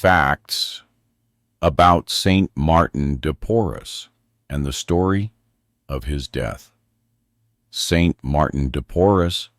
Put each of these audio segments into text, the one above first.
Facts about Saint Martin de Porres and the story of his death. Saint Martin de Porres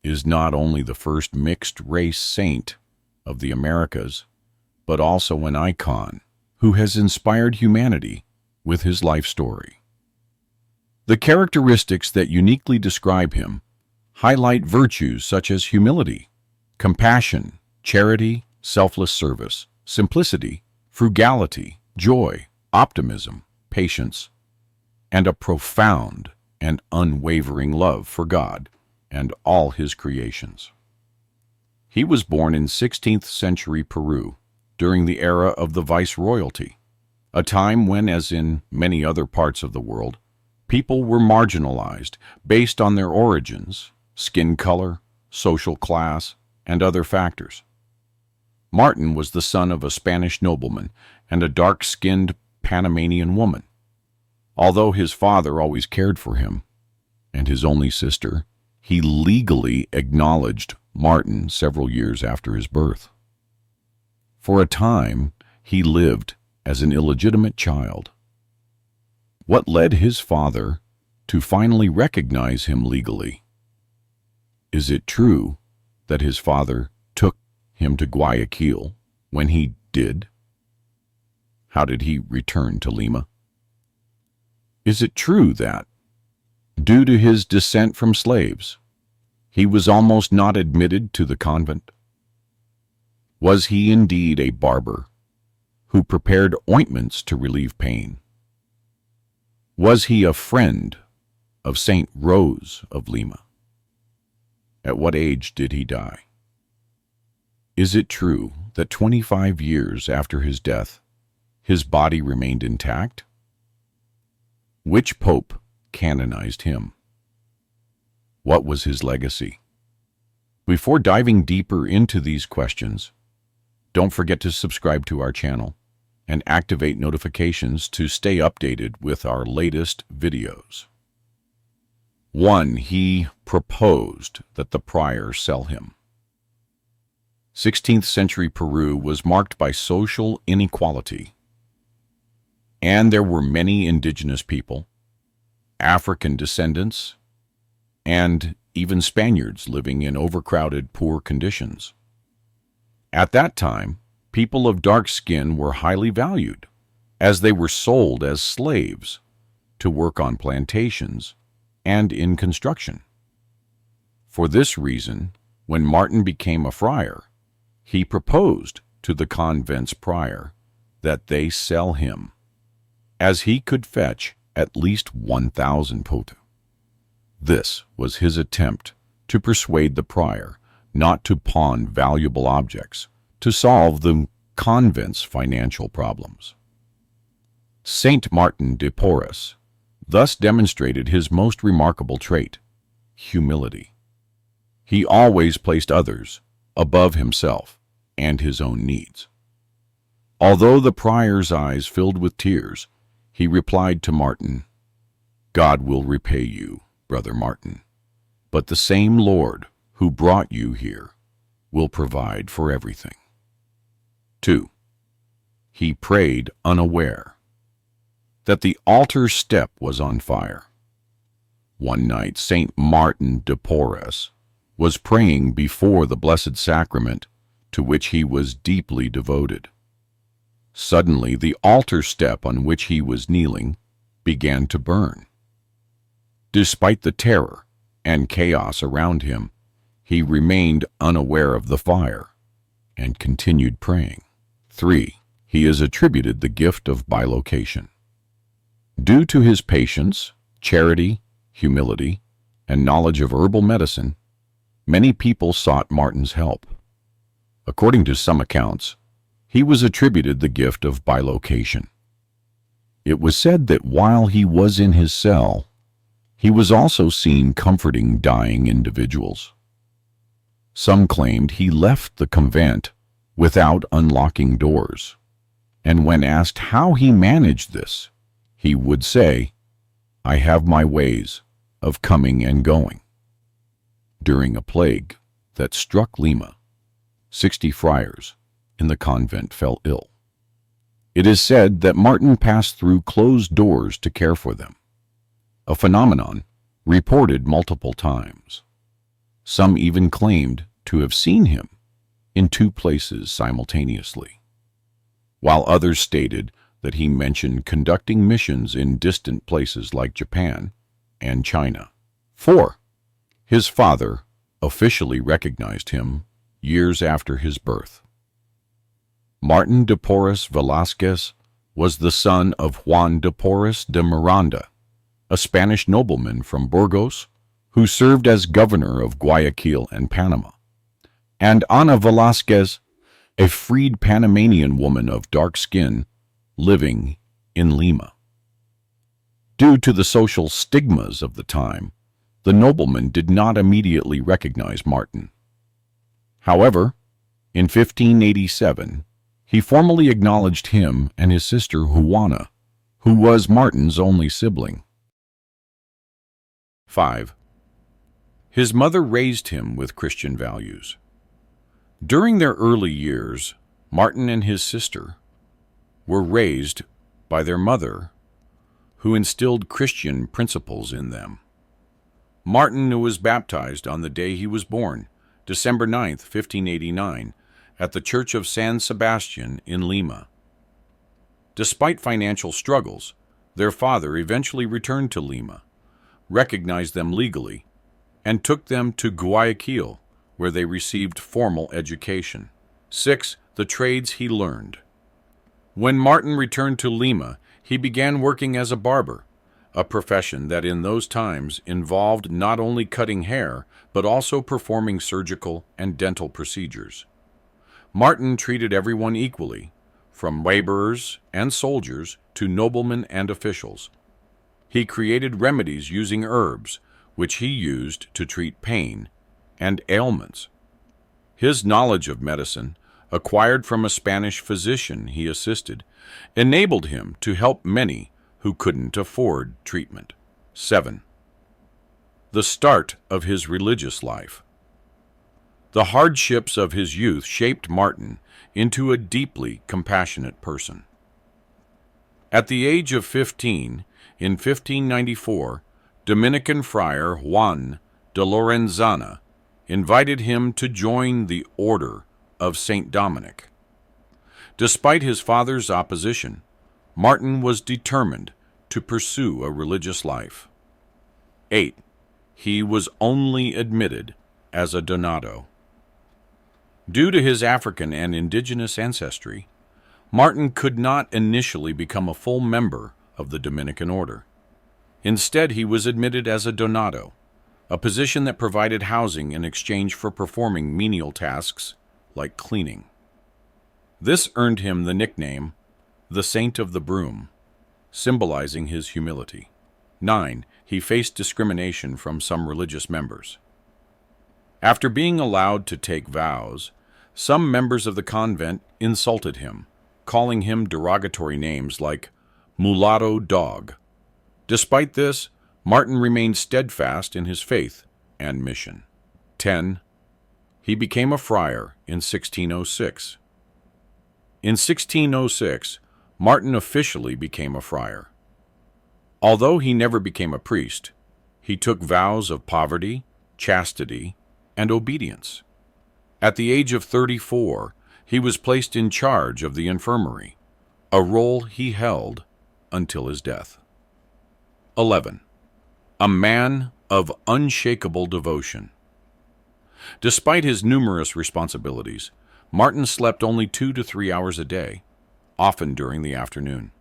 is not only the first mixed-race saint of the Americas, but also an icon who has inspired humanity with his life story. The characteristics that uniquely describe him highlight virtues such as humility, compassion, charity, selfless service, simplicity, frugality, joy, optimism, patience, and a profound and unwavering love for God and all his creations. He was born in 16th century Peru during the era of the viceroyalty, a time when, as in many other parts of the world, people were marginalized based on their origins, skin color, social class, and other factors. Martin was the son of a Spanish nobleman and a dark-skinned Panamanian woman. Although his father always cared for him and his only sister, he legally acknowledged Martin several years after his birth. For a time, he lived as an illegitimate child. What led his father to finally recognize him legally? Is it true that his father took him to Guayaquil when he did? How did he return to Lima? Is it true that, due to his descent from slaves, he was almost not admitted to the convent? Was he indeed a barber who prepared ointments to relieve pain? Was he a friend of Saint Rose of Lima? At what age did he die? Is it true that 25 years after his death, his body remained intact? Which pope canonized him? What was his legacy? Before diving deeper into these questions, don't forget to subscribe to our channel and activate notifications to stay updated with our latest videos. 1. He proposed that the prior sell him. 16th century Peru was marked by social inequality, and there were many indigenous people, African descendants, and even Spaniards living in overcrowded, poor conditions. At that time, people of dark skin were highly valued, as they were sold as slaves to work on plantations and in construction. For this reason, when Martin became a friar, he proposed to the convent's prior that they sell him, as he could fetch at least 1,000 pota. This was his attempt to persuade the prior not to pawn valuable objects to solve the convent's financial problems. Saint Martin de Porres thus demonstrated his most remarkable trait, humility. He always placed others above himself and his own needs. Although the prior's eyes filled with tears, he replied to Martin, "God will repay you, Brother Martin, but the same Lord who brought you here will provide for everything." 2. He prayed unaware that the altar step was on fire. One night, Saint Martin de Porres was praying before the Blessed Sacrament, to which he was deeply devoted. Suddenly, the altar step on which he was kneeling began to burn. Despite the terror and chaos around him, he remained unaware of the fire and continued praying. 3. He is attributed the gift of bilocation. Due to his patience, charity, humility, and knowledge of herbal medicine, many people sought Martin's help. According to some accounts, he was attributed the gift of bilocation. It was said that while he was in his cell, he was also seen comforting dying individuals. Some claimed he left the convent without unlocking doors, and when asked how he managed this, he would say, "I have my ways of coming and going." During a plague that struck Lima, 60 friars in the convent fell ill. It is said that Martin passed through closed doors to care for them, a phenomenon reported multiple times. Some even claimed to have seen him in two places simultaneously, while others stated that he mentioned conducting missions in distant places like Japan and China. 4. His father officially recognized him years after his birth. Martin de Porres Velázquez was the son of Juan de Porres de Miranda, a Spanish nobleman from Burgos who served as governor of Guayaquil and Panama, and Ana Velázquez, a freed Panamanian woman of dark skin living in Lima. Due to the social stigmas of the time, the nobleman did not immediately recognize Martin. However, in 1587, he formally acknowledged him and his sister Juana, who was Martin's only sibling. 5. His mother raised him with Christian values. During their early years, Martin and his sister were raised by their mother, who instilled Christian principles in them. Martin was baptized on the day he was born, December 9, 1589, at the Church of San Sebastian in Lima. Despite financial struggles, their father eventually returned to Lima, recognized them legally, and took them to Guayaquil, where they received formal education. 6. The trades he learned. When Martin returned to Lima, he began working as a barber, a profession that in those times involved not only cutting hair, but also performing surgical and dental procedures. Martin treated everyone equally, from laborers and soldiers to noblemen and officials. He created remedies using herbs, which he used to treat pain and ailments. His knowledge of medicine, acquired from a Spanish physician he assisted, enabled him to help many who couldn't afford treatment. 7. The start of his religious life. The hardships of his youth shaped Martin into a deeply compassionate person. At the age of 15, in 1594, Dominican friar Juan de Lorenzana invited him to join the Order of St. Dominic. Despite his father's opposition, Martin was determined to pursue a religious life. 8. He was only admitted as a donato. Due to his African and indigenous ancestry, Martin could not initially become a full member of the Dominican order. Instead, he was admitted as a donato, a position that provided housing in exchange for performing menial tasks like cleaning. This earned him the nickname, the Saint of the Broom, symbolizing his humility. 9. He faced discrimination from some religious members. After being allowed to take vows, some members of the convent insulted him, calling him derogatory names like mulatto dog. Despite this, Martin remained steadfast in his faith and mission. 10. He became a friar in 1606. In 1606, Martin officially became a friar. Although he never became a priest, he took vows of poverty, chastity, and obedience. At the age of 34, he was placed in charge of the infirmary, a role he held until his death. 11. A man of unshakable devotion. Despite his numerous responsibilities, Martin slept only 2 to 3 hours a day, often during the afternoon.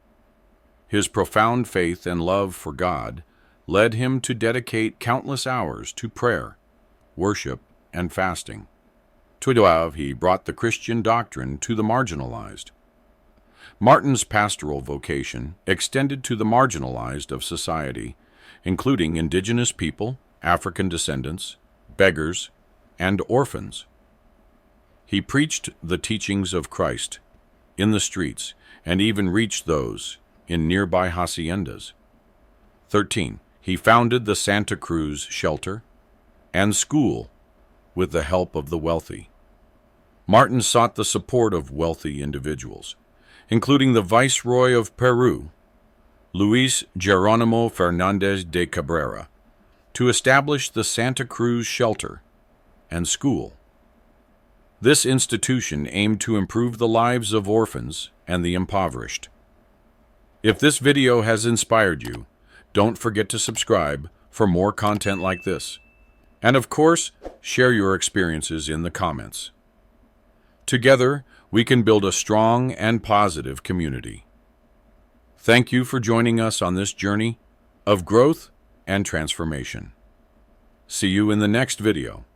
His profound faith and love for God led him to dedicate countless hours to prayer, worship, and fasting. 12. He brought the Christian doctrine to the marginalized. Martin's pastoral vocation extended to the marginalized of society, including indigenous people, African descendants, beggars, and orphans. He preached the teachings of Christ in the streets and even reached those in nearby haciendas. 13. He founded the Santa Cruz shelter and school with the help of the wealthy. Martin sought the support of wealthy individuals, including the Viceroy of Peru, Luis Jerónimo Fernández de Cabrera, to establish the Santa Cruz Shelter and School. This institution aimed to improve the lives of orphans and the impoverished. If this video has inspired you, don't forget to subscribe for more content like this. And of course, share your experiences in the comments. Together, we can build a strong and positive community. Thank you for joining us on this journey of growth and transformation. See you in the next video.